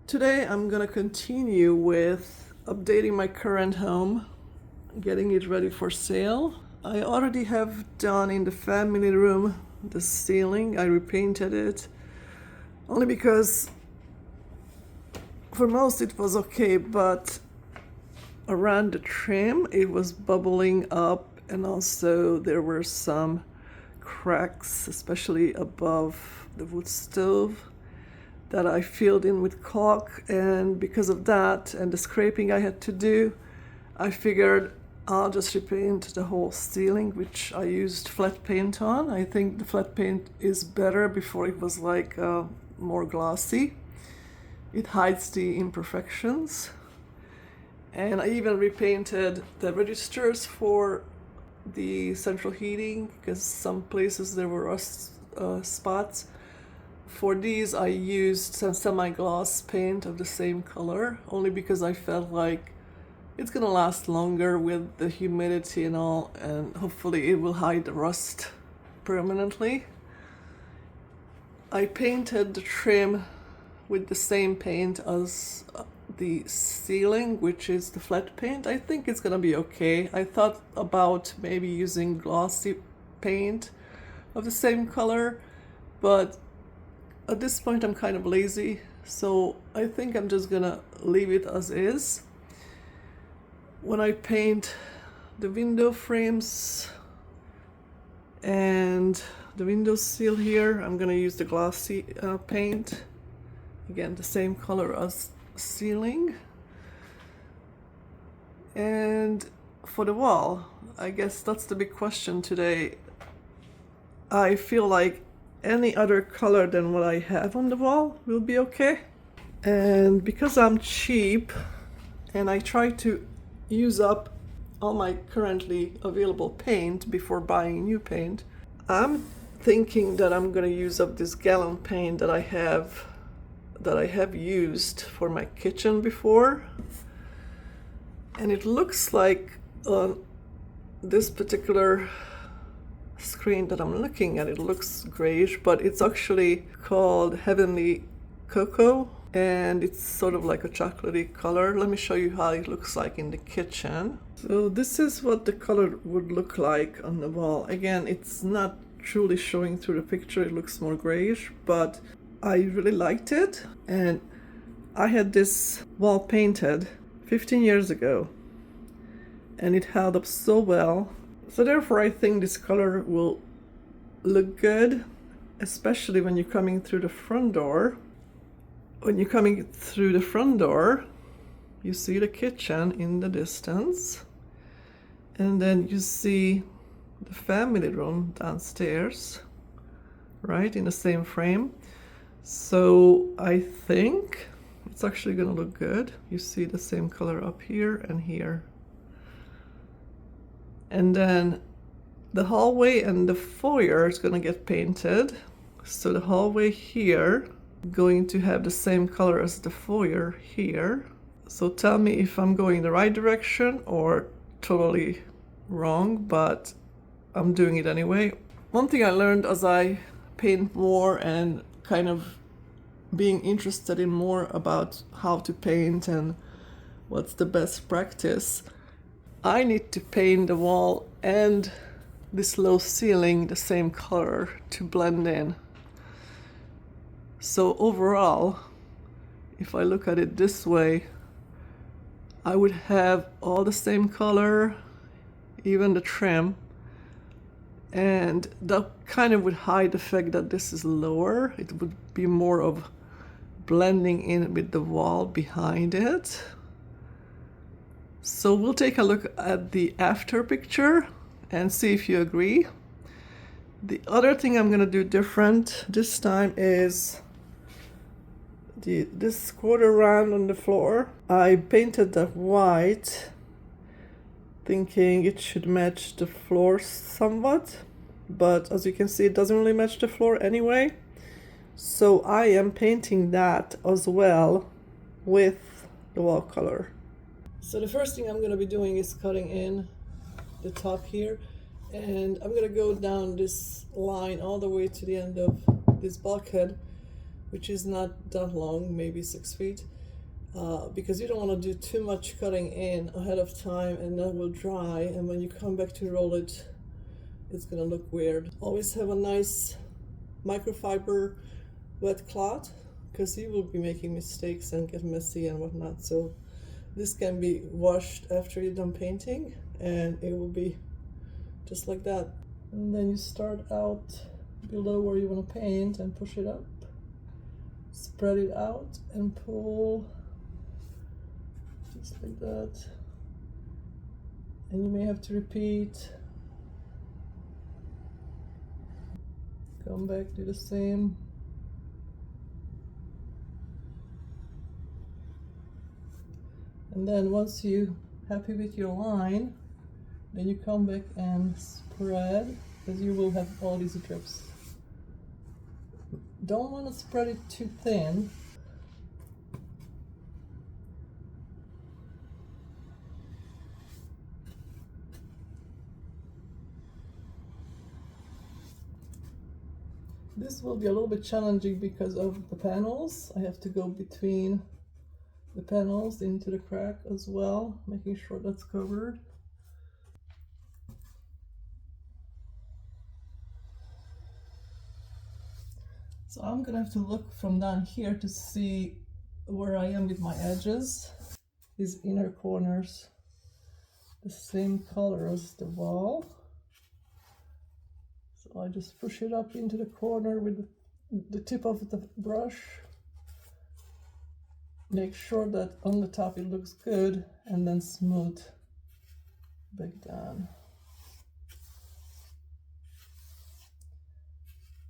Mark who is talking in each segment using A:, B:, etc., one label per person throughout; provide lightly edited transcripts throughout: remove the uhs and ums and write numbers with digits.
A: Today I'm gonna continue with updating my current home, getting it ready for sale. I already have done in the family room the ceiling. I repainted it only because for most it was okay, but around the trim it was bubbling up, and also there were some cracks, especially above the wood stove, that I filled in with caulk, and because of that and the scraping I had to do, I figured I'll just repaint the whole ceiling, which I used flat paint on. I think the flat paint is better. Before it was like more glossy. It hides the imperfections. And I even repainted the registers for the central heating because some places there were rust spots. For these I used some semi-gloss paint of the same color, only because I felt like it's gonna last longer with the humidity and all, and hopefully it will hide the rust permanently. I painted the trim with the same paint as the ceiling, which is the flat paint. I think it's gonna be okay. I thought about maybe using glossy paint of the same color, but at this point I'm kind of lazy, so I think I'm just gonna leave it as is. When I paint the window frames and the window sill here, I'm gonna use the glossy paint. Again, the same color as ceiling. And for the wall, I guess that's the big question today. I feel like any other color than what I have on the wall will be okay. And because I'm cheap and I try to use up all my currently available paint before buying new paint, I'm thinking that I'm gonna use up this gallon paint that I have used for my kitchen before. And it looks like on this particular screen that I'm looking at, it looks grayish, but it's actually called Heavenly Cocoa, and it's sort of like a chocolatey color. Let me show you how it looks like in the kitchen. So this is what the color would look like on the wall. Again, it's not truly showing through the picture, it looks more grayish, but I really liked it. And I had this wall painted 15 years ago and it held up so well. So therefore I think this color will look good, especially when you're coming through the front door. When you're coming through the front door, you see the kitchen in the distance, and then you see the family room downstairs, right, in the same frame. So I think it's actually gonna look good. You see the same color up here and here. And then the hallway and the foyer is gonna get painted. So the hallway here going to have the same color as the foyer here. So tell me if I'm going the right direction or totally wrong, but I'm doing it anyway. One thing I learned as I paint more and kind of being interested in more about how to paint and what's the best practice, I need to paint the wall and this low ceiling the same color to blend in. So overall, if I look at it this way, I would have all the same color, even the trim, and that kind of would hide the fact that this is lower. It would be more of blending in with the wall behind it. So we'll take a look at the after picture and see if you agree. The other thing I'm gonna do different this time is this quarter round on the floor. I painted that white, thinking it should match the floor somewhat, but as you can see, it doesn't really match the floor anyway. So I am painting that as well with the wall color. So the first thing I'm going to be doing is cutting in the top here, and I'm going to go down this line all the way to the end of this bulkhead which is not that long, maybe 6 feet, because you don't want to do too much cutting in ahead of time, and that will dry, and when you come back to roll it, it's gonna look weird. Always have a nice microfiber wet cloth, because you will be making mistakes and get messy and whatnot. So this can be washed after you're done painting, and it will be just like that. And then you start out below where you want to paint and push it up, spread it out and pull just like that. And you may have to repeat, come back, do the same. And then once you're happy with your line, then you come back and spread, because you will have all these drips. Don't want to spread it too thin. This will be a little bit challenging because of the panels. I have to go between the panels into the crack as well, making sure that's covered. So I'm gonna have to look from down here to see where I am with my edges. These inner corners, the same color as the wall. So I just push it up into the corner with the tip of the brush. Make sure that on the top it looks good, and then smooth back down.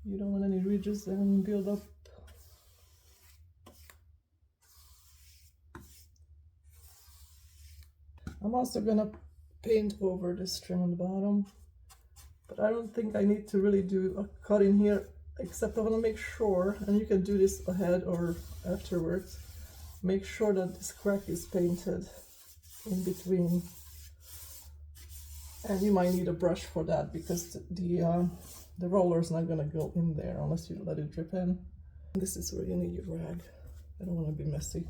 A: You don't want any ridges and build up. I'm also gonna paint over this trim on the bottom, but I don't think I need to really do a cut in here, except I want to make sure, and you can do this ahead or afterwards, make sure that this crack is painted in between. And you might need a brush for that, because the roller is not going to go in there unless you let it drip in. This is where you need your rag. I don't want to be messy.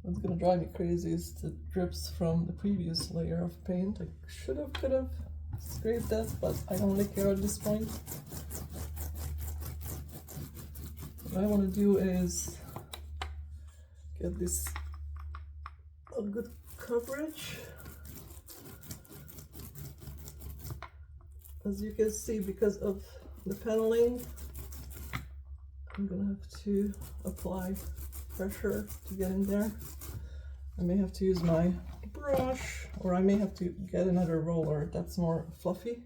A: What's gonna drive me crazy is the drips from the previous layer of paint. I could have scraped that, but I don't really care at this point. What I want to do is get this a good coverage. As you can see, because of the paneling, I'm gonna have to apply pressure to get in there. I may have to use my brush, or I may have to get another roller that's more fluffy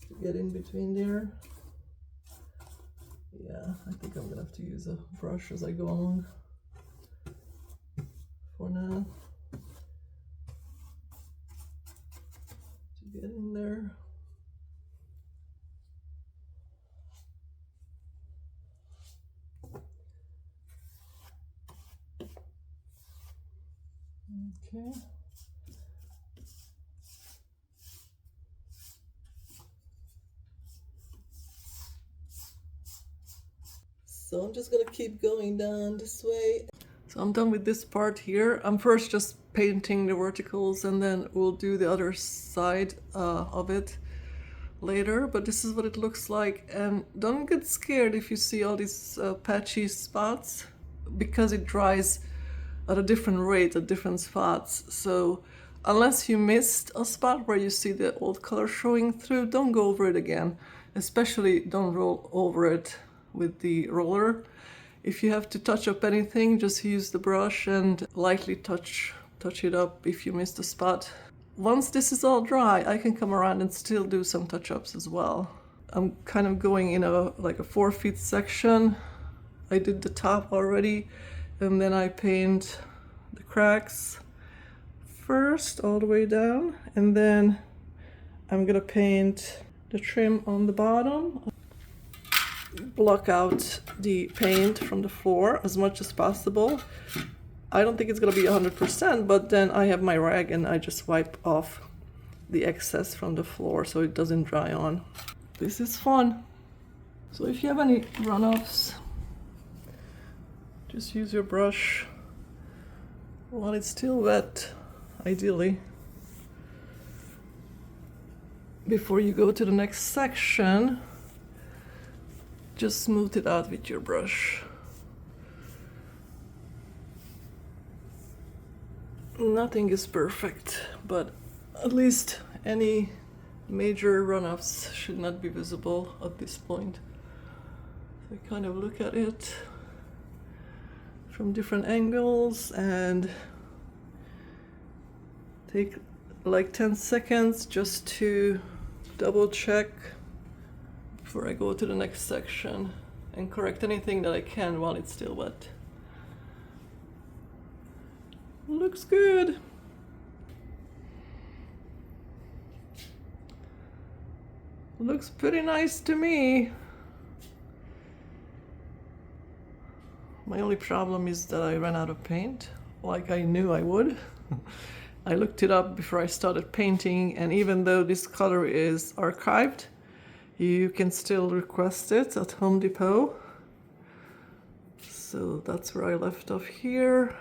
A: to get in between there. Yeah, I think I'm gonna have to use a brush as I go along for now to get in there. Okay. So I'm just gonna keep going down this way. So I'm done with this part here. I'm first just painting the verticals, and then we'll do the other side of it later, but this is what it looks like. And don't get scared if you see all these patchy spots, because it dries at a different rate at different spots. So unless you missed a spot where you see the old color showing through, don't go over it again. Especially don't roll over it with the roller. If you have to touch up anything, just use the brush and lightly touch it up if you missed a spot. Once this is all dry, I can come around and still do some touch-ups as well. I'm kind of going in like a 4 feet section. I did the top already, and then I paint the cracks first all the way down, and then I'm gonna paint the trim on the bottom. block out the paint from the floor as much as possible. I don't think it's gonna be 100%, but then I have my rag and I just wipe off the excess from the floor so it doesn't dry on. This is fun. So if you have any runoffs, just use your brush while it's still wet, ideally, before you go to the next section. Just smooth it out with your brush. Nothing is perfect, but at least any major runoffs should not be visible at this point. So I kind of look at it from different angles and take like 10 seconds just to double check before I go to the next section and correct anything that I can while it's still wet. Looks good. Looks pretty nice to me. My only problem is that I ran out of paint, like I knew I would. I looked it up before I started painting, and even though this color is archived, you can still request it at Home Depot. So that's where I left off here.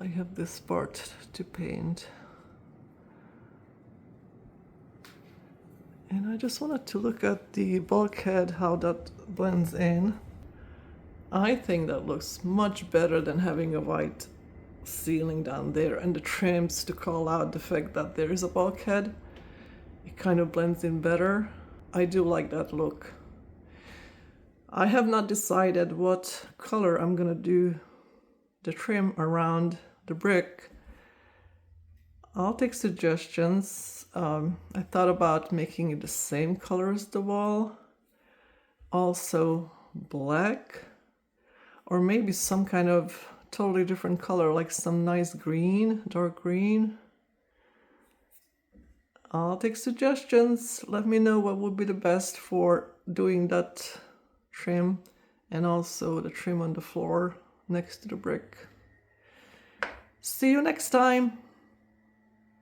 A: I have this part to paint. And I just wanted to look at the bulkhead, how that blends in. I think that looks much better than having a white ceiling down there and the trims to call out the fact that there is a bulkhead. It kind of blends in better. I do like that look. I have not decided what color I'm gonna do the trim around the brick. I'll take suggestions. I thought about making it the same color as the wall, also black, or maybe some kind of totally different color, like some nice green, dark green. I'll take suggestions. Let me know what would be the best for doing that trim and also the trim on the floor next to the brick. See you next time.